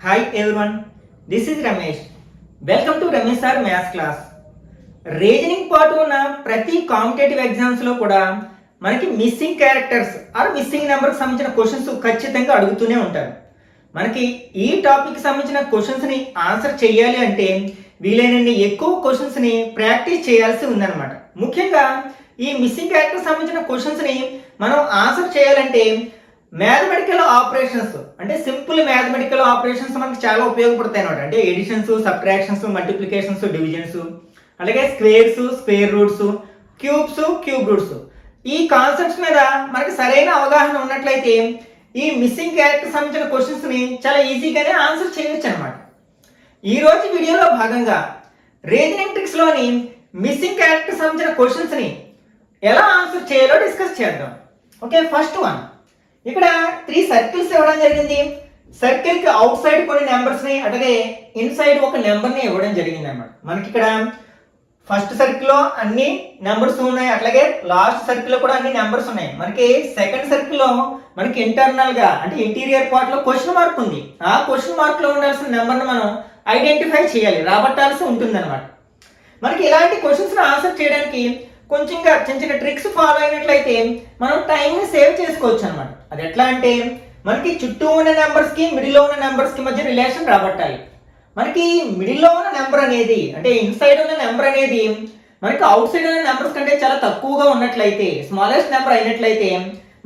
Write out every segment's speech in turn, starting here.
Hi everyone, this is Ramesh. Welcome to Ramesh Sir Maths class. Reasoning part ఉన్న ప్రతి competitive ఎగ్జామ్స్లో కూడా మనకి మిస్సింగ్ క్యారెక్టర్స్ ఆర్ మిస్సింగ్ నెంబర్కి సంబంధించిన క్వశ్చన్స్ ఖచ్చితంగా అడుగుతూనే ఉంటారు. మనకి ఈ టాపిక్ సంబంధించిన క్వశ్చన్స్ని ఆన్సర్ చేయాలి అంటే వీలైనన్ని ఎక్కువ క్వశ్చన్స్ని ప్రాక్టీస్ చేయాల్సి ఉందన్నమాట. ముఖ్యంగా ఈ మిస్సింగ్ క్యారెక్టర్ సంబంధించిన క్వశ్చన్స్ని మనం ఆన్సర్ చేయాలంటే మ్యాథమెటికల్ ఆపరేషన్స్ అంటే సింపుల్ మ్యాథమెటికల్ ఆపరేషన్స్ మనకి చాలా ఉపయోగపడతాయి అన్నమాట. అంటే ఎడిషన్స్, సబ్ట్రాక్షన్స్, మల్టిప్లికేషన్స్, డివిజన్స్, అలాగే squares, square roots, cubes, cube roots, ఈ కాన్సెప్ట్స్ మీద మనకి సరైన అవగాహన ఉన్నట్లయితే ఈ మిస్సింగ్ క్యారెక్టర్ సంబంధించిన క్వశ్చన్స్ని చాలా ఈజీగానే ఆన్సర్ చేయొచ్చు అనమాట. ఈరోజు వీడియోలో భాగంగా రీజనింగ్ ట్రిక్స్లోని మిస్సింగ్ క్యారెక్టర్ సంబంధించిన క్వశ్చన్స్ని ఎలా ఆన్సర్ చేయాలో డిస్కస్ చేద్దాం. ఓకే, ఫస్ట్ వన్, ఇక్కడ 3 సర్కిల్స్ ఇవ్వడం జరిగింది. సర్కిల్కి అవుట్ సైడ్ కొన్ని నెంబర్స్ని అలాగే ఇన్సైడ్ ఒక నెంబర్ని ఇవ్వడం జరిగింది అనమాట. మనకి ఇక్కడ ఫస్ట్ సర్కిల్లో అన్ని నెంబర్స్ ఉన్నాయి, అట్లాగే లాస్ట్ సర్కిల్లో కూడా అన్ని నెంబర్స్ ఉన్నాయి. మనకి సెకండ్ సర్కిల్లో మనకి ఇంటర్నల్గా అంటే ఇంటీరియర్ పార్ట్లో క్వశ్చన్ మార్క్ ఉంది. ఆ క్వశ్చన్ మార్క్లో ఉండాల్సిన నెంబర్ని మనం ఐడెంటిఫై చేయాలి, రాబట్టాల్సి ఉంటుంది అనమాట. మనకి ఇలాంటి క్వశ్చన్స్ని ఆన్సర్ చేయడానికి కొంచెంగా చిన్న చిన్న ట్రిక్స్ ఫాలో అయినట్లయితే మనం టైంని సేవ్ చేసుకోవచ్చు అనమాట. అది ఎట్లా అంటే మనకి చుట్టూ ఉన్న నెంబర్స్కి మిడిల్లో ఉన్న నెంబర్స్కి మధ్య రిలేషన్ రాబట్టాలి. మనకి మిడిల్లో ఉన్న నెంబర్ అనేది అంటే ఇన్సైడ్ ఉన్న నెంబర్ అనేది మనకి అవుట్ సైడ్ ఉన్న నెంబర్స్ కంటే చాలా తక్కువగా ఉన్నట్లయితే, స్మాలెస్ట్ నెంబర్ అయినట్లయితే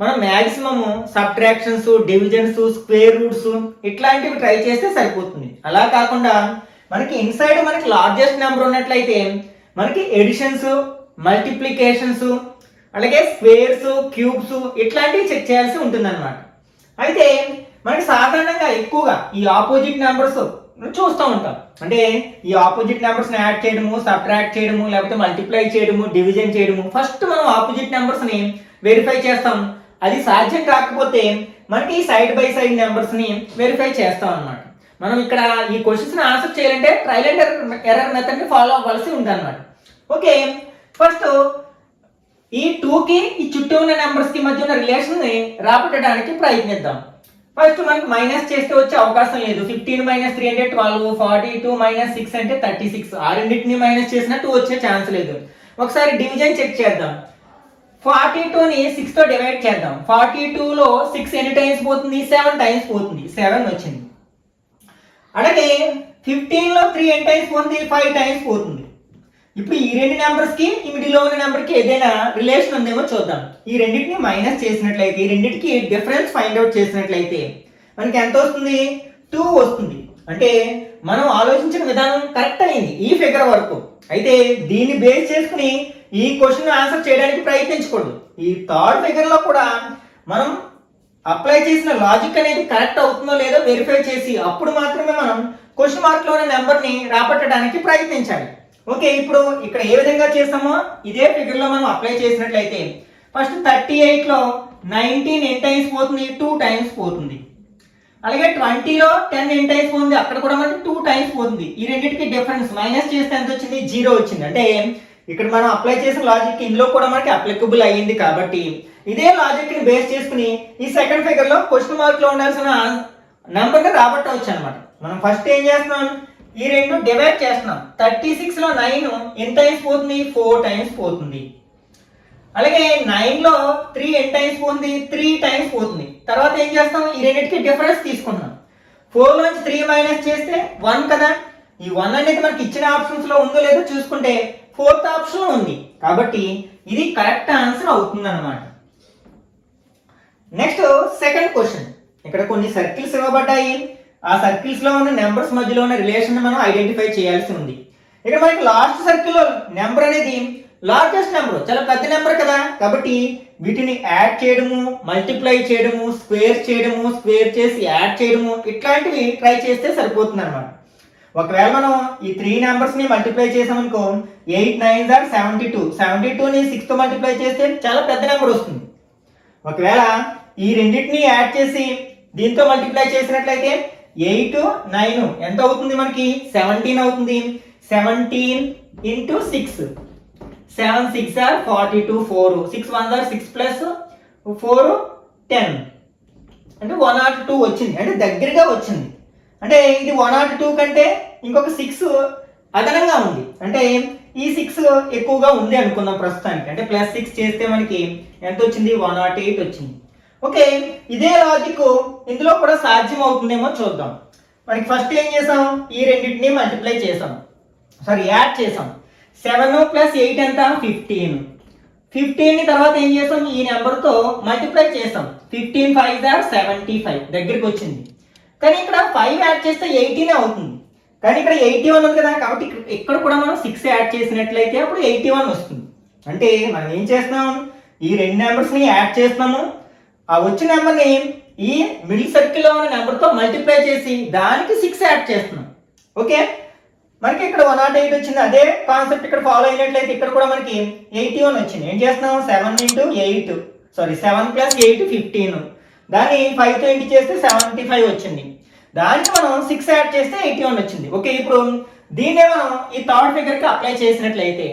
మనం maximum subtractions, divisions, square roots ఇట్లాంటివి ట్రై చేస్తే సరిపోతుంది. అలా కాకుండా మనకి ఇన్సైడ్ మనకి లార్జెస్ట్ నెంబర్ ఉన్నట్లయితే మనకి ఎడిషన్స్, మల్టిప్లికేషన్స్, అలాగే స్క్వేర్స్, క్యూబ్స్ ఇట్లాంటివి చెక్ చేయాల్సి ఉంటుందన్నమాట. అయితే మనకి సాధారణంగా ఎక్కువగా ఈ ఆపోజిట్ నెంబర్స్ చూస్తూ ఉంటాం. అంటే ఈ ఆపోజిట్ నెంబర్స్ని యాడ్ చేయడము, సబ్ట్రాక్ట్ చేయడము, లేకపోతే మల్టిప్లై చేయడము, డివిజన్ చేయడము. ఫస్ట్ మనం ఆపోజిట్ నెంబర్స్ని వెరిఫై చేస్తాం. అది సాధ్యం కాకపోతే మనకి సైడ్ బై సైడ్ నెంబర్స్ని వెరిఫై చేస్తాం అన్నమాట. మనం ఇక్కడ ఈ క్వశ్చన్స్ని ఆన్సర్ చేయాలంటే ట్రయల్ అండ్ ఎర్రర్ మెథడ్ని ఫాలో అవ్వాల్సి ఉంటుంది అన్నమాట. ఓకే, ఫస్ట్ ఈ 2కి ఈ చుట్టూ ఉన్న నెంబర్స్కి మధ్య ఉన్న రిలేషన్ని రాబట్టడానికి ప్రయత్నిద్దాం. ఫస్ట్ మనకి మైనస్ చేస్తే వచ్చే అవకాశం లేదు. 15 - 3 అంటే 12, 42 - 6 అంటే 36. ఆ రెండింటిని మైనస్ చేసినట్టు వచ్చే ఛాన్స్ లేదు. ఒకసారి డివిజన్ చెక్ చేద్దాం. 42ని 6తో డివైడ్ చేద్దాం. 42లో 6 ఎన్ని టైమ్స్ పోతుంది? 7 టైమ్స్ పోతుంది. 7 వచ్చింది. అలాగే 15లో 3 ఎన్ని టైమ్స్ పోతుంది? 5 టైమ్స్ పోతుంది. ఇప్పుడు ఈ రెండు నెంబర్స్కి ఈ మిడిల్లో ఉన్న నెంబర్కి ఏదైనా రిలేషన్ ఉందేమో చూద్దాం. ఈ రెండింటిని మైనస్ చేసినట్లయితే, ఈ రెండింటికి డిఫరెన్స్ ఫైండ్ అవుట్ చేసినట్లయితే మనకి ఎంత వస్తుంది? 2 వస్తుంది. అంటే మనం ఆలోచించిన విధానం కరెక్ట్ అయింది ఈ ఫిగర్ వరకు. అయితే దీన్ని బేస్ చేసుకుని ఈ క్వశ్చన్ ఆన్సర్ చేయడానికి ప్రయత్నించకూడదు. ఈ థర్డ్ ఫిగర్లో కూడా మనం అప్లై చేసిన లాజిక్ అనేది కరెక్ట్ అవుతుందో లేదో వెరిఫై చేసి అప్పుడు మాత్రమే మనం క్వశ్చన్ మార్క్లో ఉన్న నెంబర్ని రాబట్టడానికి ప్రయత్నించాలి. ఓకే, ఇప్పుడు ఇక్కడ ఏ విధంగా చేస్తామో ఇదే ఫిగర్లో మనం అప్లై చేసినట్లయితే ఫస్ట్ 38లో 19 ఎన్ని టైమ్స్ పోతుంది? 2 టైమ్స్ పోతుంది. అలాగే 20లో 10 ఎన్ని టైమ్స్ పోతుంది? అక్కడ కూడా మనకి 2 టైమ్స్ పోతుంది. ఈ రెండింటికి డిఫరెన్స్ మైనస్ చేస్తే ఎంత వచ్చింది? 0 వచ్చింది. అంటే ఇక్కడ మనం అప్లై చేసిన లాజిక్ ఇందులో కూడా మనకి అప్లికబుల్ అయ్యింది. కాబట్టి ఇదే లాజిక్ని బేస్ చేసుకుని ఈ సెకండ్ ఫిగర్లో క్వశ్చన్ మార్క్లో ఉండాల్సిన నెంబర్ని రాబట్టవచ్చు అనమాట. మనం ఫస్ట్ ఏం చేస్తున్నాం? ఈ రెండు డివైడ్ చేస్తున్నాం. 36లో 9 ఎన్ని టైమ్స్ పోతుంది? 4 టైమ్స్ పోతుంది. అలాగే 9లో 3 ఎన్ని టైమ్స్ పోతుంది? 3 టైమ్స్ పోతుంది. తర్వాత ఏం చేస్తాం? ఈ రెండింటికి డిఫరెన్స్ తీసుకుంటున్నాం. 4లోంచి 3 మైనస్ చేస్తే 1 కదా. ఈ 1 అనేది మనకి ఇచ్చిన ఆప్షన్స్లో ఉందో లేదో చూసుకుంటే 4th ఆప్షన్ ఉంది. కాబట్టి ఇది కరెక్ట్ ఆన్సర్ అవుతుంది అనమాట. Next second question. ఇక్కడ కొన్ని సర్కిల్స్ ఇవ్వబడ్డాయి. ఆ సర్కిల్స్ లో ఉన్న నెంబర్స్ మధ్యలో ఉన్న రిలేషన్ మనం ఐడెంటిఫై చేయాల్సి ఉంది. ఇక్కడ మనకి లాస్ట్ సర్కిల్లో నెంబర్ అనేది లార్జెస్ట్ నెంబర్, చాలా పెద్ద నెంబర్ కదా. కాబట్టి వీటిని యాడ్ చేయడము, మల్టిప్లై చేయడము, స్క్వేర్ చేయడము, స్క్వేర్ చేసి యాడ్ చేయడము ఇట్లాంటివి ట్రై చేస్తే సరిపోతుంది అనమాట. ఒకవేళ మనం ఈ 3 నెంబర్స్ని మల్టిప్లై చేసామనుకో 8 9 are 72. 72ని 6తో మల్టిప్లై చేస్తే చాలా పెద్ద నెంబర్ వస్తుంది. ఒకవేళ ఈ రెండింటిని యాడ్ చేసి దీంతో మల్టిప్లై చేసినట్లయితే 8 9 ఎంత అవుతుంది? మనకి 17 అవుతుంది. 17 into 6, 7 6 are 42, 4 6 1 are 6 plus 4 10 అంటే 1 or 2 వచ్చింది. అంటే దగ్గరగా వచ్చింది. అంటే ఇది 102 కంటే ఇంకొక 6 అదనంగా ఉంది. అంటే ఈ 6 ఎక్కువగా ఉంది అనుకుందాం ప్రస్తుతానికి. అంటే +6 చేస్తే మనకి ఎంత వచ్చింది? 108 వచ్చింది. ఓకే, ఇదే లాజిక్ ఇందులో కూడా సాధ్యం అవుతుందేమో చూద్దాం. మనకి ఫస్ట్ ఏం చేసాం? ఈ రెండింటిని మల్టిప్లై చేసాం, యాడ్ చేసాం. 7 + 8 ఎంత? 15. 15ని తర్వాత ఏం చేసాం? ఈ నెంబర్తో మల్టిప్లై చేసాం. 15 5 = 75 దగ్గరికి వచ్చింది. కానీ ఇక్కడ 5 యాడ్ చేస్తే 18 అవుతుంది. కానీ ఇక్కడ 81 ఉంది కదా, కాబట్టి ఇక్కడ కూడా మనం 6 యాడ్ చేసినట్లయితే అప్పుడు 81 వస్తుంది. అంటే మనం ఏం చేస్తున్నాం? ఈ రెండు నెంబర్స్ని యాడ్ చేస్తున్నాము, ఆ వచ్చిన నెంబర్ని ఈ మిడిల్ సర్కిల్లో ఉన్న నెంబర్తో మల్టిప్లై చేసి దానికి 6 యాడ్ చేస్తున్నాం. ఓకే, మనకి ఇక్కడ 108 వచ్చింది. అదే కాన్సెప్ట్ ఇక్కడ ఫాలో అయినట్లయితే ఇక్కడ కూడా మనకి 81 వచ్చింది. ఏం చేస్తున్నాం? 7 + 8 7 + 8 15. దాన్ని 5తో ఇంటి చేస్తే 75 వచ్చింది. దానికి మనం 6 యాడ్ చేస్తే 81 వచ్చింది. ఓకే, ఇప్పుడు దీన్నే మనం ఈ థర్డ్ ఫిగర్కి అప్లై చేసినట్లయితే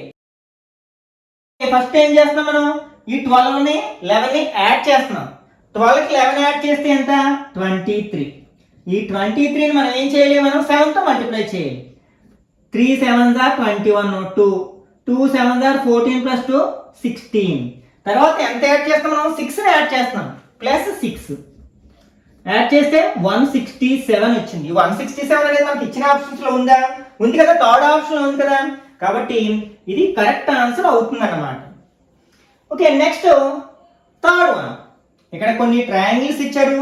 ఫస్ట్ ఏం చేస్తున్నాం? మనం ఈ 12ని 11ని యాడ్ చేస్తున్నాం. 12కి 11 యాడ్ చేస్తే ఎంత? 23. ఈ 23ని మనం ఏం చేయాలి? మనం 7తో మల్టిప్లై చేయాలి. 3 7s are 21, 2 7s are 14 + 2 16. తర్వాత ఎంత యాడ్ చేస్తాం? మనం 6ని యాడ్ చేస్తున్నాం, +6 యాడ్ చేస్తే 167 వచ్చింది. 167 అనేది మనకి ఇచ్చిన ఆప్షన్స్లో ఉందా? ఉంది కదా, థర్డ్ ఆప్షన్లో ఉంది కదా, కాబట్టి ఇది కరెక్ట్ ఆన్సర్ అవుతుంది అన్నమాట. Okay, next third one. ఇక్కడ కొన్ని ట్రయాంగిల్స్ ఇచ్చారు.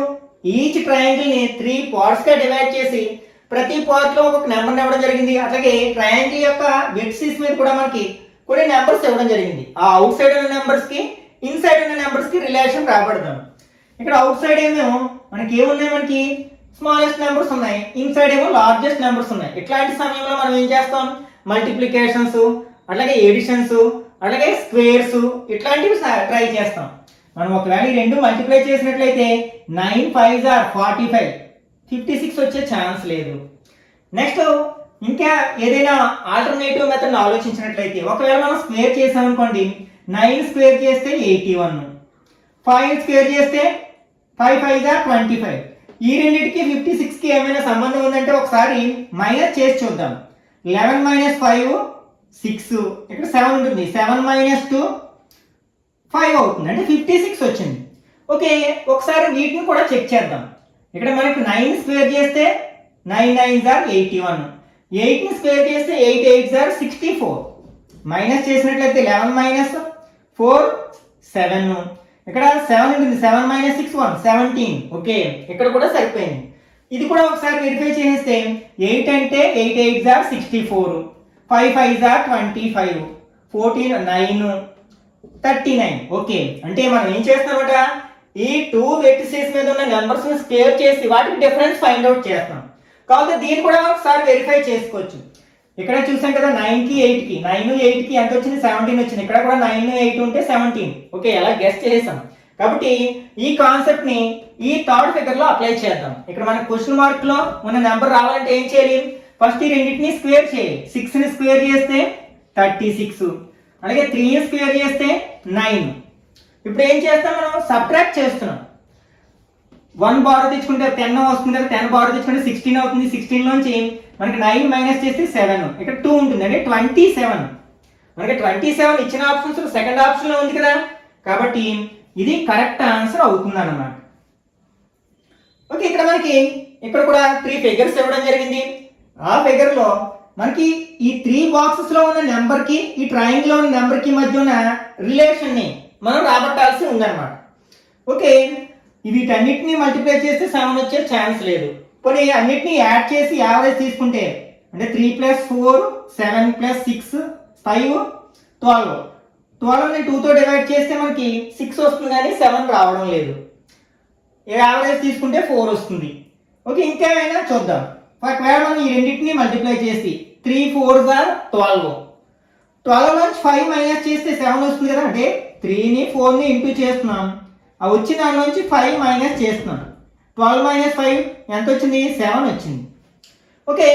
ఈచ్ ట్రయాంగిల్ని 3 పార్ట్స్గా డివైడ్ చేసి ప్రతి పార్ట్లో ఒక నెంబర్ ఇవ్వడం జరిగింది. అట్లాగే ట్రయాంగిల్ యొక్క వెర్టిసెస్ మీద కూడా మనకి కొన్ని నెంబర్స్ ఇవ్వడం జరిగింది. ఆ అవుట్ సైడ్ ఉన్న నెంబర్స్కి ఇన్సైడ్ ఉన్న నెంబర్స్కి రిలేషన్ రాబడదాం. ఇక్కడ అవుట్ సైడ్ ఏమో మనకి ఏమున్నాయి? మనకి స్మాలెస్ట్ నెంబర్స్ ఉన్నాయి, ఇన్సైడ్ ఏమో లార్జెస్ట్ నెంబర్స్ ఉన్నాయి. ఇట్లాంటి సమయంలో మనం ఏం చేస్తాం? మల్టిప్లికేషన్స్, అట్లాగే ఎడిషన్స్, అట్లాగే స్క్వేర్స్ ఇట్లాంటివి ట్రై చేస్తాం. మనం ఒకవేళ ఈ రెండు మల్టిప్లై చేసినట్లయితే 9 5s are 45, 56 వచ్చే ఛాన్స్ లేదు. నెక్స్ట్ ఇంకా ఏదైనా ఆల్టర్నేటివ్ మెథడ్ ఆలోచించినట్లయితే ఒకవేళ మనం స్క్వేర్ చేసామనుకోండి, 9 స్క్వేర్ చేస్తే 81, 5 స్క్వేర్ చేస్తే 5 5s are 25. ఈ రెండింటికి 56కి ఏమైనా సంబంధం ఉందంటే ఒకసారి మైనస్ చేసి చూద్దాం. 11 - 5 6, ఇక్కడ 7 ఉంటుంది. 7 - 2 5 అవుతుంది, అంటే 56 వచ్చింది. ఓకే, ఒకసారి వీటిని కూడా చెక్ చేద్దాం. ఇక్కడ మనకి 9 స్క్వేర్ చేస్తే 9 9s are 81, 8ని స్క్వేర్ చేస్తే 8 8s are 64. మైనస్ చేసినట్లయితే 11 - 4 7, ఇక్కడ 7 ఉంటుంది. 7 - 6 1 17. ఓకే, ఇక్కడ కూడా సరిపోయింది. ఇది కూడా ఒకసారి వెరిఫై చేస్తే 8 అంటే 8 8s are 64, 5 5s are 25, 14 9 39. Okay, అంటే మనం ఏం చేస్తామట? ఈ 2 వెర్టిసెస్ మీద ఉన్న నెంబర్స్ ని స్క్వేర్ చేసి వాటికి డిఫరెన్స్ ఫైండ్ అవుట్ చేస్తాం. కాబట్టి దీన్ని కూడా ఒకసారి వెరిఫై చేసుకోవచ్చు. ఇక్కడ చూసాం కదా, 9కి 8కి 9 8కి ఎంత వచ్చింది? 17 వచ్చింది. ఇక్కడ కూడా 9 8 ఉంటే 17. ఓకే, ఎలా గెస్ చేసాం. కాబట్టి ఈ కాన్సెప్ట్ ని ఈ థర్డ్ ఫిగర్ లో అప్లై చేద్దాం. ఇక్కడ మనకి క్వశ్చన్ మార్క్ లో ఉన్న నెంబర్ రావాలంటే ఏం చేయాలి? ఫస్ట్ ఈ రెండింటిని స్క్వేర్ చేయాలి. 6ని స్క్వేర్ చేస్తే 36, అలాగే 3ని స్క్వేర్ చేస్తే 9. ఇప్పుడు ఏం చేస్తాం? మనం సబ్ట్రాక్ట్ చేస్తున్నాం. 1 బార్ తెచ్చుకుంటే 10 వస్తుంది కదా, 10 బార్ తెచ్చుకుంటే 16 అవుతుంది. 16 లోంచి మనకి 9 మైనస్ చేస్తే 7, ఇక్కడ 2 ఉంటుంది, అంటే 27. మనకి 27 ఇచ్చిన ఆప్షన్స్ సెకండ్ ఆప్షన్ లో ఉంది కదా, కాబట్టి ఇది కరెక్ట్ ఆన్సర్ అవుతుంది అన్నమాట. ఓకే, ఇక్కడ మనకి ఇక్కడ కూడా 3 ఫిగర్స్ ఇవ్వడం జరిగింది. ఆ ఫిగర్ లో మనకి ఈ 3 బాక్సెస్ లో ఉన్న నెంబర్ కి ఈ ట్రయాంగిల్ లో ఉన్న నెంబర్ కి మధ్య ఉన్న రిలేషన్ ని మనం రాబట్టాల్సి ఉందన్నమాట. ఓకే, వీటన్నిటిని మల్టిప్లై చేస్తే 7 వచ్చే ఛాన్స్ లేదు. పోనీ అన్నిటిని యాడ్ చేసి యావరేజ్ తీసుకుంటే అంటే 3 + 4 7 + 6 5 12. 12ని 2తో డివైడ్ చేస్తే మనకి 6 వస్తుంది, కానీ 7 రావడం లేదు. యావరేజ్ తీసుకుంటే 4 వస్తుంది. ఓకే, ఇంకేమైనా చూద్దాం. ఒకవేళ మనం ఈ రెండింటిని మల్టిప్లై చేసి 3 4s are 12. 12 నుంచి 5 మైనస్ చేస్తే 7 వస్తుంది కదా, అంటే 3ని 4ని ఇంటూ చేస్తున్నాం. ఆ వచ్చిన దాని నుంచి 5 మైనస్ చేస్తున్నాం. 12 - 5 ఎంత వచ్చింది? 7 వచ్చింది. ఓకే,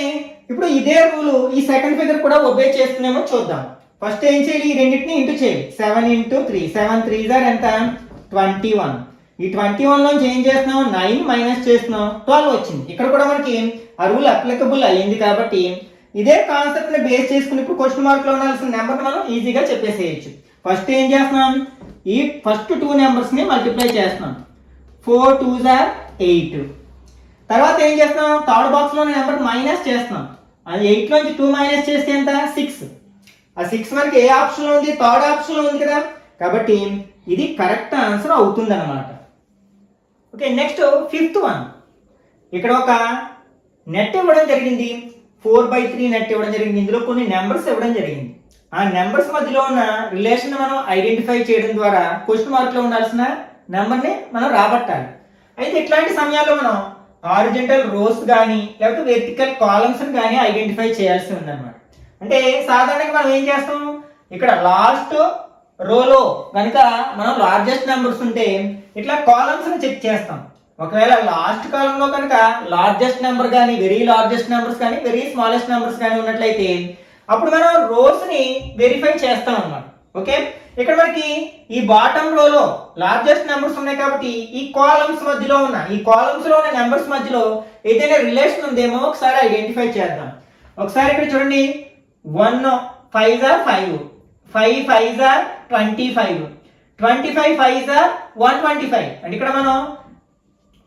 ఇప్పుడు ఇదే రూల్ ఈ సెకండ్ ఫిగర్ కూడా ఒబే చేస్తున్నామో చూద్దాం. ఫస్ట్ ఏం చేయాలి? ఈ రెండింటిని ఇంటూ చేయాలి. 7 × 3 7 3s are ఎంత? 21. ఈ 21 నుంచి ఏం చేస్తున్నాం, 9 మైనస్ చేస్తున్నాం, 12 వచ్చింది. ఇక్కడ కూడా మనకి ఆ రూల్ అప్లికబుల్ అయ్యింది కాబట్టి ఇదే కాన్సెప్ట్ ని బేస్ చేసుకుని ఇప్పుడు క్వశ్చన్ మార్క్ లో ఉండాల్సిన నెంబర్ మనం ఈజీగా చెప్పేసేయచ్చు. ఫస్ట్ ఏం చేస్తున్నాం, ఈ ఫస్ట్ 2 నెంబర్స్ ని మల్టిప్లై చేస్తున్నాం. 4 2s are 8. తర్వాత ఏం చేస్తున్నాం, థర్డ్ బాక్స్ లో నెంబర్ మైనస్ చేస్తున్నాం. అది 8 నుంచి 2 మైనస్ చేస్తే ఎంత, 6. ఆ 6 మనకి ఏ ఆప్షన్ లో ఉంది, థర్డ్ ఆప్షన్ లో ఉంది కదా, కాబట్టి ఇది కరెక్ట్ ఆన్సర్ అవుతుంది అనమాట. Okay, next 5th one. ఇక్కడ ఒక నెట్ ఇవ్వడం జరిగింది, 4/3 నెట్ ఇవ్వడం జరిగింది. ఇందులో కొన్ని నెంబర్స్ ఇవ్వడం జరిగింది. ఆ నెంబర్స్ మధ్యలో ఉన్న రిలేషన్ మనం ఐడెంటిఫై చేయడం ద్వారా క్వశ్చన్ మార్క్ లో ఉండాల్సిన నెంబర్ని మనం రాబట్టాలి. అయితే ఇట్లాంటి సమయాల్లో మనం హారిజంటల్ రోస్ కానీ లేకపోతే వెర్టికల్ కాలమ్స్ కానీ ఐడెంటిఫై చేయాల్సి ఉందన్నమాట. అంటే సాధారణంగా మనం ఏం చేస్తాం, ఇక్కడ లాస్ట్ రోలో కనుక మనం లార్జెస్ట్ నెంబర్స్ ఉంటే ఇట్లా కాలమ్స్ ని చెక్ చేస్తాం. ఒకవేళ లాస్ట్ కాలంలో కనుక లార్జెస్ట్ నెంబర్ కానీ, వెరీ లార్జెస్ట్ నెంబర్స్ కానీ, వెరీ స్మాలెస్ట్ నెంబర్స్ కానీ ఉన్నట్లయితే అప్పుడు మనం రోస్ ని వెరిఫై చేస్తాం అన్నమాట. ఓకే, ఇక్కడ మనకి ఈ బాటమ్ రోలో లార్జెస్ట్ నెంబర్స్ ఉన్నాయి కాబట్టి ఈ కాలమ్స్ మధ్యలో ఉన్న నెంబర్స్ మధ్యలో ఏదైనా రిలేషన్ ఉందేమో ఒకసారి ఐడెంటిఫై చేద్దాం. ఒకసారి ఇక్కడ చూడండి, 1 5s are 5, 5 5s are 25, 25 5s are 125. అంటే ఇక్కడ మనం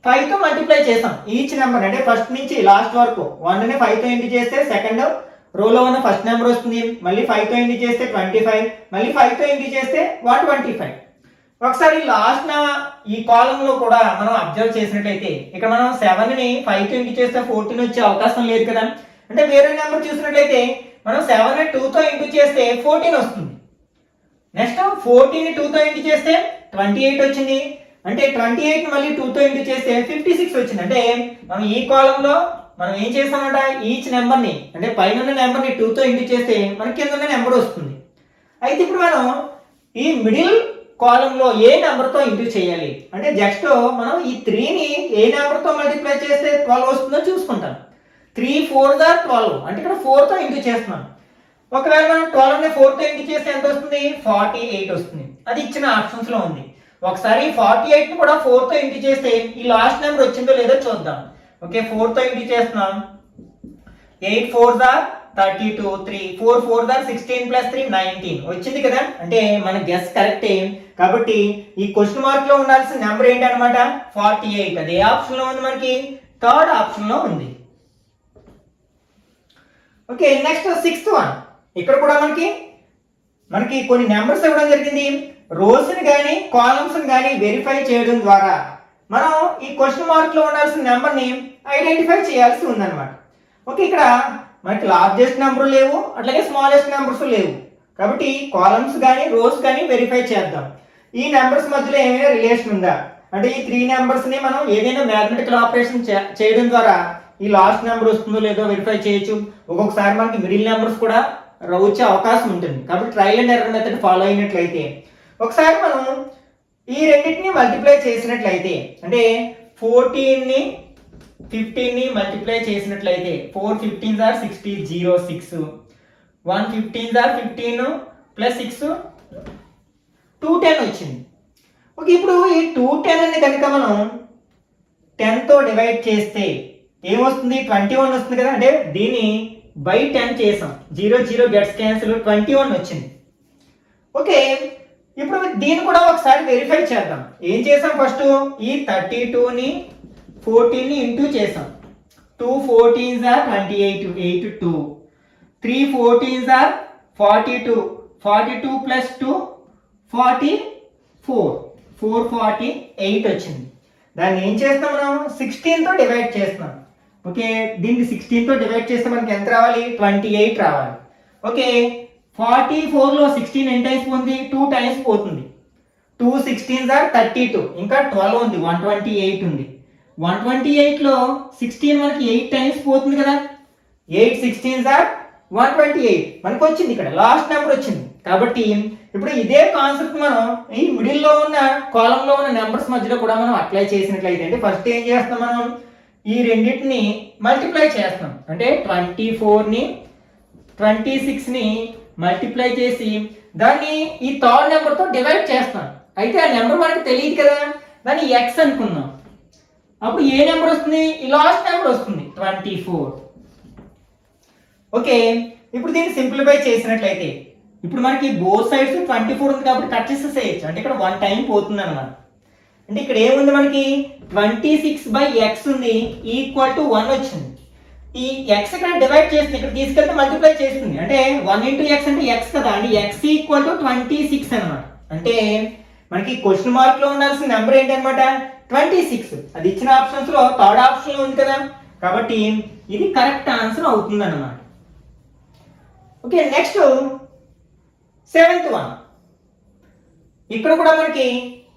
5 తో మల్టిప్లై చేసాం ఈచ్ నెంబర్, అంటే ఫస్ట్ నుంచి లాస్ట్ వరకు 1 ని 5 తో ఇంటూ చేస్తే సెకండ్ రోలో ఉన్న ఫస్ట్ నెంబర్ వస్తుంది, మళ్ళీ 5 తో ఇంటూ చేస్తే 25, మళ్ళీ 5 తో ఇంటూ చేస్తే 125. ఒకసారి లాస్ట్ ఈ కాలమ్ లో కూడా మనం అబ్జర్వ్ చేసినట్లయితే ఇక్కడ మనం 7 ని 5 తో ఇంటూ చేస్తే 14 వచ్చే అవకాశం లేదు కదా. అంటే వేరే నెంబర్ చూసినట్లయితే మనం 7 ని 2 తో ఇంటూ చేస్తే 14 వస్తుంది. నెక్స్ట్ 14 ని 2 తో ఇంటూ చేస్తే 28 వచ్చింది. అంటే 28 మళ్ళీ 2 తో ఇంటూ చేస్తే 56 వచ్చింది. అంటే మనం ఈ కాలమ్ లో మనం ఏం చేస్తామంట, ఈచ్ నెంబర్ ని అంటే పైన ఉన్న నెంబర్ ని 2 తో ఇంటూ చేస్తే మనకి కింద ఉన్న నెంబర్ వస్తుంది. అయితే ఇప్పుడు మనం ఈ మిడిల్ కాలమ్ లో ఏ నెంబర్ తో ఇంటూ చేయాలి అంటే జస్ట్ మనం ఈ 3 ని ఏ నెంబర్ తో మల్టిప్లై చేస్తే 12 వస్తుందో చూసుకుంటాం. 3 4s are 12, అంటే ఇక్కడ 4 తో ఇంటూ చేస్తున్నాం. ఒకవేళ మనం 12 ని 4 తో ఇంటూ చేస్తే ఎంత వస్తుంది, 48 వస్తుంది. అది ఇచ్చిన ఆప్షన్స్ లో ఉంది. ఒకసారి 48 ని కూడా 4 తో ఇంటూ చేస్తే ఈ లాస్ట్ నెంబర్ వచ్చిందో లేదో చూద్దాం. ఓకే, 4 తో ఇంటూ చేస్తున్నాం. 8 4s are 32, 3 4 4s are 16 plus 3 19 వచ్చింది కదా. అంటే మన గెస్ కరెక్టే కాబట్టి ఈ క్వశ్చన్ మార్క్ లో ఉండాల్సిన నెంబర్ ఏంటి అనమాట, 48. అది ఏ ఆప్షన్ లో ఉంది, మనకి థర్డ్ ఆప్షన్ లో ఉంది. Okay, next 6th one. ఇక్కడ కూడా మనకి కొన్ని నెంబర్స్ ఇవ్వడం జరిగింది. రోస్ ని కానీ కాలమ్స్ ని కానీ వెరిఫై చేయడం ద్వారా మనం ఈ క్వశ్చన్ మార్క్ లో ఉండాల్సిన నెంబర్ ని ఐడెంటిఫై చేయాల్సి ఉందన్నమాట. ఓకే, ఇక్కడ మనకి లార్జెస్ట్ నెంబర్ లేవు, అట్లాగే స్మాలెస్ట్ నెంబర్స్ లేవు కాబట్టి కాలమ్స్ కానీ రోస్ కానీ వెరిఫై చేద్దాం. ఈ నెంబర్స్ మధ్యలో ఏమైనా రిలేషన్ ఉందా అంటే ఈ 3 నెంబర్స్ ని మనం ఏదైనా మ్యాథమెటికల్ ఆపరేషన్ చేయడం ద్వారా ఈ లాస్ట్ నెంబర్ వస్తుందో లేదో వెరిఫై చేయొచ్చు. ఒక్కొక్కసారి మనకి మిడిల్ నెంబర్స్ కూడా వచ్చే అవకాశం ఉంటుంది కాబట్టి trial and error method follow అయినట్లయితే ఒకసారి మనం ఈ రెండింటిని మల్టిప్లై చేసినట్లయితే అంటే 14 ని 15 ని మల్టిప్లై చేసినట్లయితే 4 15s are 60, 0 6, 1 15s are 15 plus 6 210 వచ్చింది. ఓకే, ఇప్పుడు ఈ 210 అని కనుక మనం 10 తో డివైడ్ చేస్తే ఏమొస్తుంది, 21 వస్తుంది కదా. అంటే దీన్ని బై 10 చేసాం, 0 0 గెట్స్ క్యాన్సిల్, 21 వచ్చింది. ఓకే, ఇప్పుడు దీన్ని కూడా ఒకసారి వెరిఫై చేద్దాం. ఏం చేసాం, ఫస్ట్ ఈ 32 ని 14 ని ఇంటూ చేసాం. 2 14s are 28, 8 2, 3 14s are 42, 42 plus 2 44, 448 వచ్చింది. దాన్ని ఏం చేస్తాం, మనం 16 తో డివైడ్ చేస్తున్నాం. ఓకే, దీన్ని 16 తో డివైడ్ చేస్తే మనకి ఎంత రావాలి, 28 రావాలి. ఓకే, 44 లో 16 ఎన్ని టైమ్స్ ఉంది, 2 టైమ్స్ పోతుంది. 2 16s are 32, ఇంకా 12 ఉంది, 128 ఉంది. 128 లో 16 మనకి 8 టైమ్స్ పోతుంది కదా. 8 16s are 128 మనకు వచ్చింది, ఇక్కడ లాస్ట్ నెంబర్ వచ్చింది. కాబట్టి ఇప్పుడు ఇదే కాన్సెప్ట్ మనం ఈ మిడిల్ లో ఉన్న కాలమ్ లో ఉన్న నెంబర్స్ మధ్యలో కూడా మనం అప్లై చేసినట్లయితే అంటే ఫస్ట్ ఏం చేస్తాం, మనం ఈ రెండింటిని మల్టిప్లై చేస్తాం. అంటే 24 ని 26 ని మల్టిప్లై చేసి దాన్ని ఈ థర్డ్ నెంబర్ తో డివైడ్ చేస్తాం. అయితే ఆ నెంబర్ మనకు తెలియదు కదా, దాన్ని ఎక్స్ అనుకుందాం. అప్పుడు ఏ నెంబర్ వస్తుంది? ఈ లాస్ట్ నెంబర్ వస్తుంది 24. ఓకే, ఇప్పుడు దీన్ని సింప్లిఫై చేసినట్లయితే ఇప్పుడు మనకి బోత్ సైడ్స్ 24 ఉంది కాబట్టి కట్ చేసేసేయచ్చు. అంటే ఇక్కడ 1 టైం పోతుంది అనమాట. అంటే ఇక్కడ ఏముంది మనకి 26/x ఉంది ఈక్వల్ టు 1 వచ్చింది. ఈ ఎక్స్ ఇక్కడ డివైడ్ చేస్తుంది, ఇక్కడ తీసుకెళ్తే మల్టిప్లై చేస్తుంది. అంటే 1 into x అంటే ఎక్స్ కదా, అంటే ఎక్స్ ఈక్వల్ టు 26 అనమాట. అంటే మనకి క్వశ్చన్ మార్క్ లో ఉండాల్సిన నెంబర్ ఏంటనమాట? 26. అది ఇచ్చిన ఆప్షన్స్ లో థర్డ్ ఆప్షన్ లో ఉంది కదా, కాబట్టి ఇది కరెక్ట్ ఆన్సర్ అవుతుంది అనమాట. Okay, next 7th one. ఇక్కడ కూడా మనకి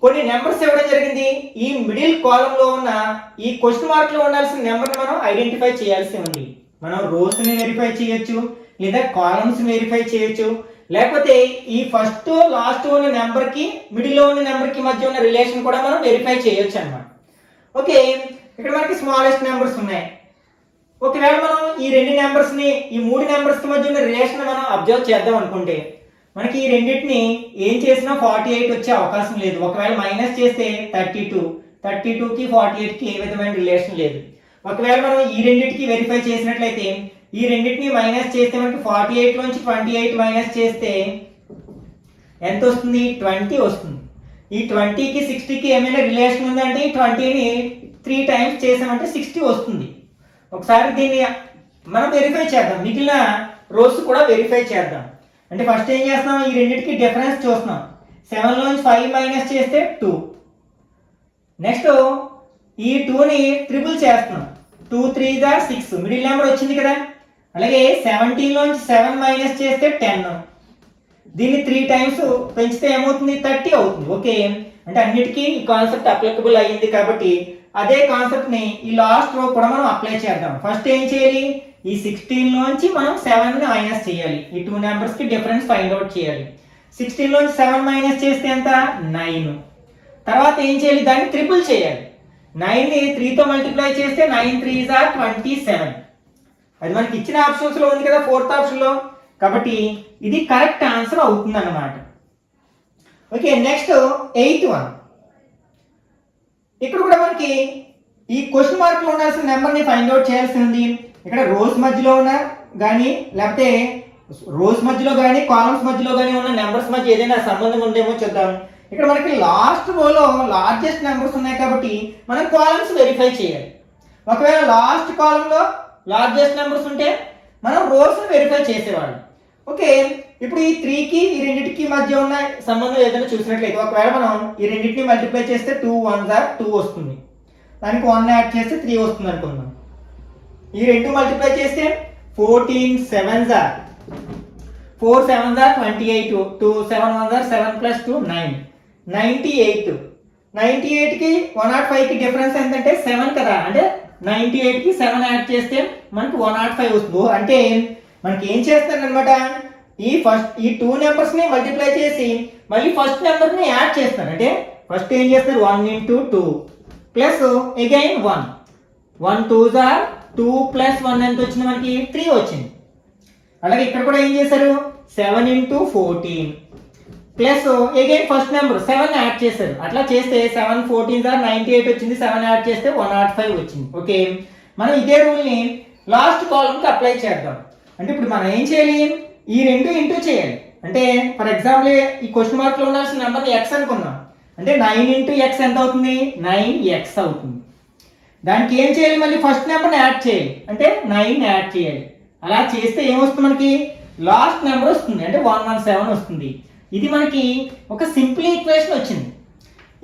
కొన్ని నెంబర్స్ ఇవ్వడం జరిగింది. ఈ మిడిల్ కాలమ్ లో ఉన్న ఈ క్వశ్చన్ మార్క్ లో ఉండాల్సిన నెంబర్ ని మనం ఐడెంటిఫై చేయాల్సి ఉంది. మనం రోస్ ని వెరిఫై చేయొచ్చు, లేదా కాలమ్స్ వెరిఫై చేయొచ్చు, లేకపోతే ఈ ఫస్ట్ లాస్ట్ ఉన్న నెంబర్ కి మిడిల్ లో ఉన్న నెంబర్ కి మధ్య ఉన్న రిలేషన్ కూడా మనం వెరిఫై చేయొచ్చు అన్నమాట. ఓకే, ఇక్కడ మనకి స్మాలెస్ట్ నెంబర్స్ ఉన్నాయి. ఒకవేళ మనం ఈ రెండు నెంబర్స్ ని, ఈ మూడు నెంబర్స్ కి మధ్య ఉన్న రిలేషన్ మనం అబ్జర్వ్ చేద్దాం అనుకుంటే మనకి ఈ రెండింటిని ఏం చేసినా 48 వచ్చే అవకాశం లేదు. ఒకవేళ మైనస్ చేస్తే 32కి 48కి ఏ విధమైన రిలేషన్ లేదు. ఒకవేళ మనం ఈ రెండింటికి వెరిఫై చేసినట్లయితే ఈ రెండింటిని మైనస్ చేస్తే మనకి 48 నుంచి 28 మైనస్ చేస్తే ఎంత వస్తుంది? 20 వస్తుంది. ఈ 20కి 60కి ఏమైనా రిలేషన్ ఉందంటే ఈ 20ని 3 టైమ్స్ చేసామంటే 60 వస్తుంది. ఒకసారి దీన్ని మనం వెరిఫై చేద్దాం, మిగిలిన రోస్ కూడా వెరిఫై చేద్దాం. అంటే ఫస్ట్ ఏం చేస్తున్నాం? ఈ రెండింటికి డిఫరెన్స్ చూస్తున్నాం. 7 నుంచి 5 మైనస్ చేస్తే 2. నెక్స్ట్ ఈ 2ని ట్రిపుల్ చేస్తున్నాం. 2 3 6, మిడిల్ నెంబర్ వచ్చింది కదా. అలాగే 17 నుంచి 7 మైనస్ చేస్తే 10. దీన్ని 3 టైమ్స్ పెంచితే ఏమవుతుంది? 30 అవుతుంది. ఓకే, అంటే అన్నిటికీ ఈ కాన్సెప్ట్ అప్లికబుల్ అయ్యింది కాబట్టి అదే కాన్సెప్ట్ ని ఈ లాస్ట్ రో కూడా మనం అప్లై చేద్దాం. ఫస్ట్ ఏం చేయాలి? ఈ 16 నుంచి మనం 7 ని మైనస్ చేయాలి. ఈ 2 నెంబర్స్ కి డిఫరెన్స్ ఫైండ్ అవుట్ చేయాలి. 16 నుంచి 7 మైనస్ చేస్తే ఎంత? 9. తర్వాత ఏం చేయాలి? దాన్ని ట్రిపుల్ చేయాలి. 9 ని 3 తో మల్టిప్లై చేస్తే 9 3 27. అది మనకి ఇచ్చిన ఆప్షన్స్ లో ఉంది కదా, 4th ఆప్షన్ లో, కాబట్టి ఇది కరెక్ట్ ఆన్సర్ అవుతుంది అన్నమాట. Okay, next 8th one. ఇక్కడ కూడా మనకి ఈ క్వశ్చన్ మార్క్ లో ఉండాల్సిన నెంబర్ ని ఫైండ్ అవుట్ చేయాల్సి ఉంది. ఇక్కడ రోస్ మధ్యలో ఉన్న కానీ, లేకపోతే రోస్ మధ్యలో కానీ, కాలమ్స్ మధ్యలో కానీ ఉన్న నెంబర్స్ మధ్య ఏదైనా సంబంధం ఉందేమో చూద్దాం. ఇక్కడ మనకి లాస్ట్ రోలో లార్జెస్ట్ నెంబర్స్ ఉన్నాయి కాబట్టి మనం కాలమ్స్ వెరిఫై చేయాలి. ఒకవేళ లాస్ట్ కాలంలో లార్జెస్ట్ నెంబర్స్ ఉంటే మనం రోస్ వెరిఫై చేసేవాళ్ళం. ఓకే, ఇప్పుడు ఈ 3కి ఈ రెండింటికి మధ్య ఉన్న సంబంధం ఏదైనా చూసినట్లయితే ఒకవేళ మనం ఈ రెండింటిని మల్టిప్లై చేస్తే 2 1 2 వస్తుంది. దానికి 1 యాడ్ చేస్తే 3 వస్తుంది అనుకుందాం. ఈ రెండు మల్టిప్లై చేస్తే 14 7 4 7 28, 2 7 1 7 plus 2 9, 98. 98కి 105కి డిఫరెన్స్ ఏంటంటే 7 కదా, అంటే 98కి 7 యాడ్ చేస్తే మనకి 105 వస్తుంది. అంటే మనకి ఏం చేస్తారనమాట, ఈ 2 నెంబర్స్ ని మల్టిప్లై చేసి మళ్ళీ ఫస్ట్ నెంబర్ ని యాడ్ చేస్తారు. అంటే ఫస్ట్ ఏం చేస్తారు? 1 into 2 ప్లస్ అగైన్ 1 1 2 2 ప్లస్ 1 ఎంత వచ్చింది? మనకి 3 వచ్చింది. అలాగే ఇక్కడ కూడా ఏం చేశారు? 7 into 14 plus again first number 7 add చేశారు. అట్లా చేస్తే 7 14 98 వచ్చింది. 7 యాడ్ చేస్తే 105 వచ్చింది. ఓకే, మనం ఇదే రూల్ ని లాస్ట్ కాలమ్ కి అప్లై చేద్దాం. అంటే ఇప్పుడు మనం ఏం చేయాలి? ఈ రెండు ఇంటూ చేయాలి. అంటే ఫర్ ఎగ్జాంపుల్ ఈ క్వశ్చన్ మార్క్ లో ఉండాల్సిన నెంబర్ ఎక్స్ అనుకుందాం. అంటే 9 into x ఎంత అవుతుంది? 9x అవుతుంది. దానికి ఏం చేయాలి? మళ్ళీ ఫస్ట్ నెంబర్ని యాడ్ చేయాలి. అంటే 9 యాడ్ చేయాలి. అలా చేస్తే ఏమొస్తుంది? మనకి లాస్ట్ నెంబర్ వస్తుంది. అంటే 117 వస్తుంది. ఇది మనకి ఒక సింపుల్ ఈక్వేషన్ వచ్చింది.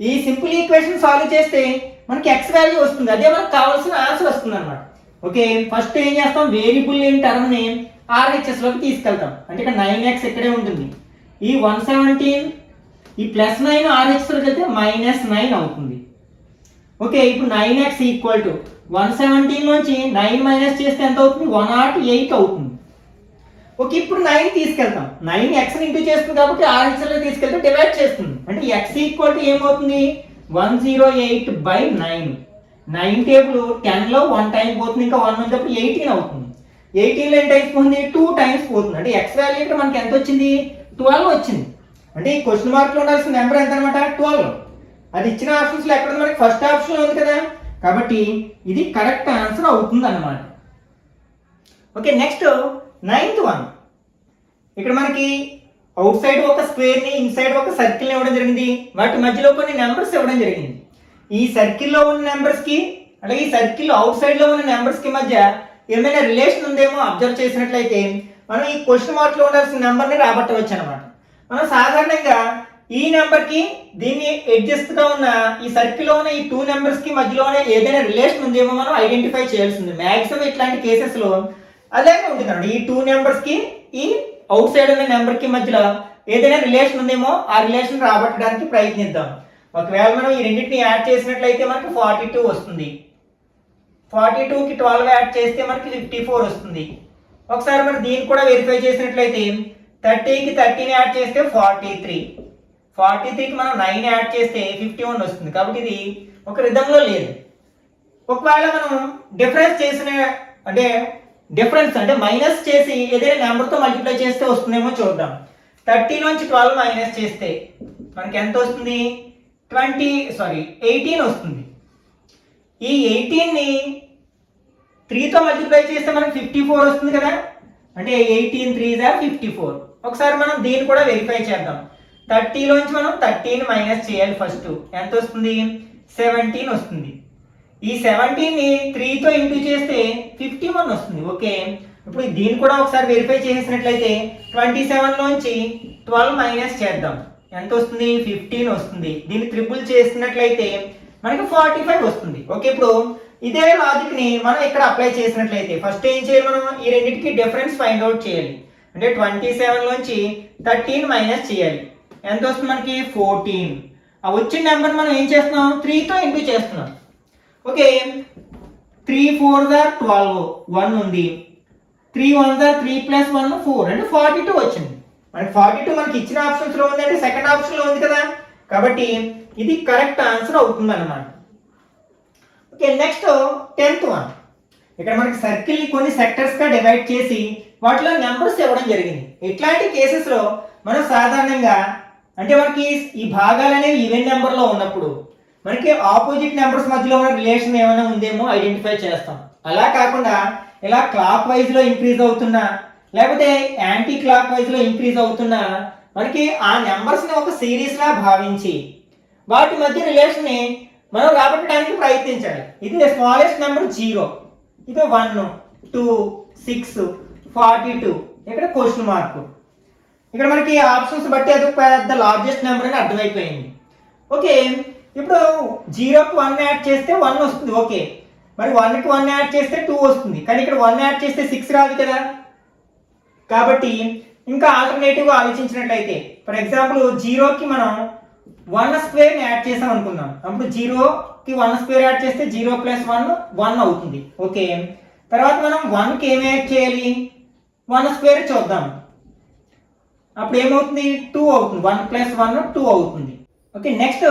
ఈ సింపుల్ ఈక్వేషన్ సాల్వ్ చేస్తే మనకి ఎక్స్ వాల్యూ వస్తుంది. అదే మనకు కావాల్సిన ఆన్సర్ వస్తుంది అనమాట. ఓకే, ఫస్ట్ ఏం చేస్తాం? వేరియబుల్ లేని టర్మ్ ని ఆర్హెచ్ఎస్ లోకి తీసుకెళ్తాం. అంటే ఇక్కడ 9x ఇక్కడే ఉంటుంది. ఈ 117 ఈ ప్లస్ 9 ఆర్హెచ్ఎస్ లోకి వెళ్తే -9 అవుతుంది. ఓకే, ఇప్పుడు 9x ఈక్వల్ టు 117 నుంచి 9 మైనస్ చేస్తే ఎంత అవుతుంది? 108 అవుతుంది. ఓకే, ఇప్పుడు 9 తీసుకెళ్తాం. 9 x ని ఇంటూ చేస్తుంది కాబట్టి ఆర్హెచ్ఎస్ లో తీసుకెళ్తే డివైడ్ చేస్తుంది. అంటే x ఈక్వల్ టు ఏమవుతుంది? 108/9. 9 టేబుల్ 10 లో 1 టైం పోతుంది, ఇంకా 1 ఉన్నప్పుడు 18 అవుతుంది. 18 లో ఎంత అయిపోతుంది? 2 టైమ్స్ పోతుంది. అంటే x వాల్యూ ఇక్కడ మనకి ఎంత వచ్చింది? 12 వచ్చింది. అంటే ఈ క్వశ్చన్ మార్క్ లో ఉండాల్సిన నెంబర్ ఎంత అనమాట? 12. అది ఇచ్చిన ఆప్షన్స్లో ఎక్కడ ఉంది? మనకి ఫస్ట్ ఆప్షన్లో ఉంది కదా, కాబట్టి ఇది కరెక్ట్ ఆన్సర్ అవుతుంది అన్నమాట. Okay, next 9th one. ఇక్కడ మనకి అవుట్ సైడ్ ఒక స్క్వేర్ని, ఇన్సైడ్ ఒక సర్కిల్ని ఇవ్వడం జరిగింది. వాటి మధ్యలో కొన్ని నెంబర్స్ ఇవ్వడం జరిగింది. ఈ సర్కిల్లో ఉన్న నెంబర్స్కి అలాగే ఈ సర్కిల్ అవుట్ సైడ్లో ఉన్న నెంబర్స్కి మధ్య ఏమైనా రిలేషన్ ఉందేమో అబ్జర్వ్ చేసినట్లయితే మనం ఈ క్వశ్చన్ మార్క్లో ఉండాల్సిన నెంబర్ని రాబట్టవచ్చు అనమాట. మనం సాధారణంగా ఈ నెంబర్కి దీన్ని అడ్జస్ట్గా ఉన్న ఈ సర్కిల్లో ఉన్న ఈ 2 నెంబర్స్కి మధ్యలోనే ఏదైనా రిలేషన్ ఉందేమో మనం ఐడెంటిఫై చేయాల్సింది. మ్యాక్సిమం ఇట్లాంటి కేసెస్లో అలాగే ఉంటుంది. ఈ 2 నెంబర్స్కి ఈ అవుట్ సైడ్ ఉన్న నెంబర్కి మధ్యలో ఏదైనా రిలేషన్ ఉందేమో ఆ రిలేషన్ రాబట్టడానికి ప్రయత్నిద్దాం. ఒకవేళ మనం ఈ రెండింటిని యాడ్ చేసినట్లయితే మనకి 42 వస్తుంది. 42కి 12 యాడ్ చేస్తే మనకి 54 వస్తుంది. ఒకసారి మనం దీన్ని కూడా వెరిఫై చేసినట్లయితే 30కి 13 యాడ్ చేస్తే 43. 43కి మనం 9 యాడ్ చేస్తే 51 వస్తుంది. కాబట్టి ఇది ఒక రిధంలో లేదు. ఒకవేళ మనం డిఫరెన్స్ అంటే మైనస్ చేసి ఏదైనా నెంబర్తో మల్టిప్లై చేస్తే వస్తుందేమో చూద్దాం. 30 నుంచి 12 మైనస్ చేస్తే మనకి ఎంత వస్తుంది? 18 వస్తుంది. ఈ 18ని 3తో మల్టిప్లై చేస్తే మనకి 54 వస్తుంది కదా, అంటే 18 3s are 54. ఒకసారి మనం దీన్ని కూడా వెరిఫై చేద్దాం. 30లోంచి మనం 13 మైనస్ చేయాలి. ఫస్ట్ ఎంత వస్తుంది? 17 వస్తుంది. ఈ 17ని 3తో ఇంటూ చేస్తే 51 వస్తుంది. ఓకే, ఇప్పుడు దీన్ని కూడా ఒకసారి వెరిఫై చేసినట్లయితే 27లోంచి 12 మైనస్ చేద్దాం. ఎంత వస్తుంది? 15 వస్తుంది. దీన్ని ట్రిపుల్ చేసినట్లయితే మనకి 45 వస్తుంది. ఓకే, ఇప్పుడు ఇదే లాజిక్ ని మనం ఇక్కడ అప్లై చేసినట్లయితే ఫస్ట్ ఏం చేయాలి? మనం ఈ రెండింటికి డిఫరెన్స్ ఫైండ్ అవుట్ చేయాలి. అంటే 27లోంచి 13 మైనస్ చేయాలి. ఎంత వస్తుంది మనకి? 14. ఆ వచ్చిన నెంబర్ మనం ఏం చేస్తున్నాం? 3తో ఇంటూ చేస్తున్నాం. ఓకే, 3 4s are 12, 1 ఉంది. 3 1s are 3 + 1 4, అంటే 42 వచ్చింది. మనకి 42 మనకి ఇచ్చిన ఆప్షన్స్ లో ఉంది, అంటే సెకండ్ ఆప్షన్ లో ఉంది కదా, కాబట్టి ఇది కరెక్ట్ ఆన్సర్ అవుతుంది అన్నమాట. Okay, next 10th one. ఇక్కడ మనకి సర్కిల్ కొన్ని సెక్టర్స్ గా డివైడ్ చేసి వాటిలో నెంబర్స్ ఇవ్వడం జరిగింది. ఇట్లాంటి కేసెస్ లో మనం సాధారణంగా అంటే మనకి ఈ భాగాలు అనేవి ఈవెన్ నెంబర్ లో ఉన్నప్పుడు మనకి ఆపోజిట్ నెంబర్స్ మధ్యలో ఉన్న రిలేషన్ ఏమైనా ఉందేమో ఐడెంటిఫై చేస్తాం. అలా కాకుండా ఇలా క్లాక్ వైజ్ లో ఇంక్రీజ్ అవుతున్నా లేకపోతే యాంటీ క్లాక్ వైజ్ లో ఇంక్రీజ్ అవుతున్నా మనకి ఆ నెంబర్స్ ని ఒక సిరీస్ లా భావించి వాటి మధ్య రిలేషన్ ని మనం రాబట్టడానికి ప్రయత్నించాలి. ఇది స్మాలెస్ట్ నెంబర్ 0, ఇది 1 2 6 42, ఇక్కడ క్వశ్చన్ మార్క్. ఇక్కడ మనకి ఆప్షన్స్ బట్టి అది పెద్ద లార్జెస్ట్ నెంబర్ అని అర్థమైపోయింది. ఓకే, ఇప్పుడు 0కి 1 యాడ్ చేస్తే 1 వస్తుంది. ఓకే, మరి 1కి 1 యాడ్ చేస్తే 2 వస్తుంది. కానీ ఇక్కడ 1 యాడ్ చేస్తే 6 రాదు కదా, కాబట్టి ఇంకా ఆల్టర్నేటివ్గా ఆలోచించినట్లయితే ఫర్ ఎగ్జాంపుల్ 0కి మనం 1² యాడ్ చేసాం అనుకుందాం. అప్పుడు 0కి 1² యాడ్ చేస్తే 0 + 1 1 అవుతుంది. ఓకే, తర్వాత మనం 1కి ఏం యాడ్ చేయాలి? 1² చూద్దాం. అప్పుడు ఏమవుతుంది? 2 అవుతుంది. 1 + 1 2 అవుతుంది. ఓకే, నెక్స్ట్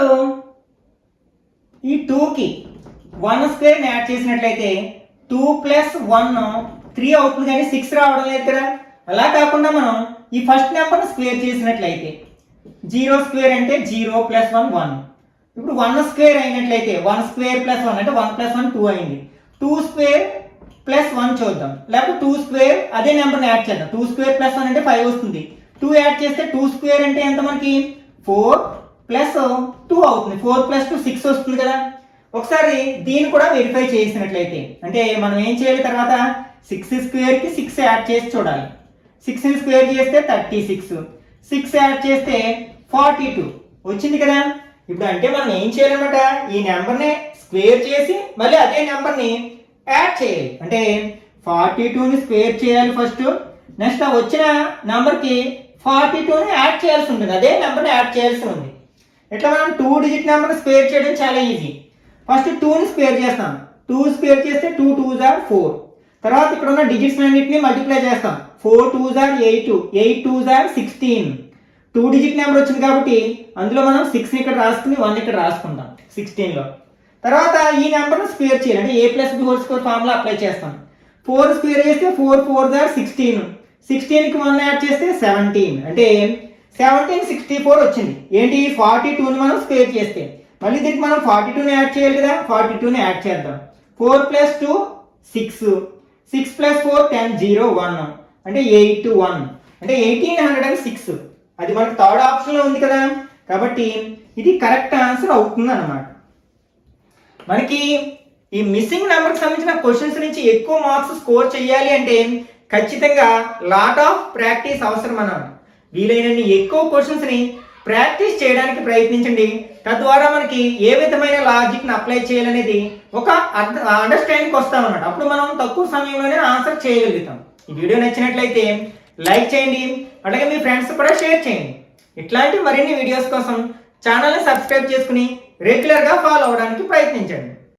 ఈ 2కి 1² యాడ్ చేసినట్లయితే 2 + 1 3 అవుతుంది, కానీ 6 రావడం లేదు కదా. అలా కాకుండా మనం ఈ ఫస్ట్ నెంబర్ని స్క్వేర్ చేసినట్లయితే 0² అంటే 0 + 1 1. ఇప్పుడు 1² అయినట్లయితే 1² + 1 అంటే 1 + 1 2 అయింది. 2² + 1 చూద్దాం, లేకపోతే 2² అదే నెంబర్ని యాడ్ చేద్దాం. 2² + 1 అంటే 5 వస్తుంది. 2 యాడ్ చేస్తే 2² అంటే ఎంత మనకి? 4 + 2 అవుతుంది. 4 + 2 6 వస్తుంది కదా. ఒకసారి దీన్ని కూడా వెరిఫై చేసినట్లయితే అంటే మనం ఏం చేయాలి? తర్వాత 6² కి 6 యాడ్ చేసి చూడాలి. 6ని స్క్వేర్ చేస్తే 36, 6 యాడ్ చేస్తే 42 వచ్చింది కదా. ఇప్పుడు అంటే మనం ఏం చేయాలన్నమాట? ఈ నెంబర్ని స్క్వేర్ చేసి మళ్ళీ అదే నెంబర్ని యాడ్ చేయాలి. అంటే 42ని స్క్వేర్ చేయాలి ఫస్ట్, నెక్స్ట్ వచ్చిన నెంబర్కి 42ని యాడ్ చేయాల్సి ఉంటుంది, అదే నెంబర్ని యాడ్ చేయాల్సి ఉంది. ఇట్లా మనం 2 డిజిట్ నెంబర్ని స్క్వేర్ చేయడం చాలా ఈజీ. ఫస్ట్ 2ని స్క్వేర్ చేస్తాం. 2 స్క్వేర్ చేస్తే 2 2s are 4. తర్వాత ఇక్కడ ఉన్న డిజిట్స్ అన్నింటినీ మల్టిప్లై చేస్తాం. 4 2s are 8, 8 2s are 16. 2 digit number వచ్చింది కాబట్టి అందులో మనం 6 ఇక్కడ రాసుకుని 1 ఇక్కడ రాసుకుంటాం 16లో. తర్వాత ఈ నెంబర్ను స్క్వేర్ చేయాలి, అంటే a + b² ఫార్ములా అప్లై చేస్తాం. 4 స్క్వేర్ చేస్తే 4 4s are 16, 16కి 1 యాడ్ చేస్తే 17, అంటే 17 64 వచ్చింది. ఏంటి? 42ని మనం స్క్వేర్ చేస్తే మళ్ళీ దీనికి మనం 42ని యాడ్ చేయాలి కదా, 42ని యాడ్ చేద్దాం. 4 + 2 6, 6 + 4 10, 0 1 అంటే 81 అంటే 1806. అది మనకి థర్డ్ ఆప్షన్లో ఉంది కదా, కాబట్టి ఇది కరెక్ట్ ఆన్సర్ అవుతుంది అన్నమాట. మనకి ఈ మిస్సింగ్ నెంబర్కి సంబంధించిన క్వశ్చన్స్ నుంచి ఎక్కువ మార్క్స్ స్కోర్ చేయాలి అంటే ఖచ్చితంగా లాట్ ఆఫ్ ప్రాక్టీస్ అవసరం అన్నమాట. వీలైనన్ని ఎక్కువ క్వశ్చన్స్ని ప్రాక్టీస్ చేయడానికి ప్రయత్నించండి. తద్వారా మనకి ఏ విధమైన లాజిక్ని అప్లై చేయాలనేది ఒక అండర్స్టాండింగ్కి వస్తాం అన్నమాట. అప్పుడు మనం తక్కువ సమయంలోనే ఆన్సర్ చేయగలుగుతాం. ఈ వీడియో నచ్చినట్లయితే లైక్ చేయండి, అలాగే మీ ఫ్రెండ్స్ కూడా షేర్ చేయండి. ఇట్లాంటి మరిన్ని వీడియోస్ కోసం ఛానల్ని సబ్స్క్రైబ్ చేసుకుని రెగ్యులర్గా ఫాలో అవడానికి ప్రయత్నించండి.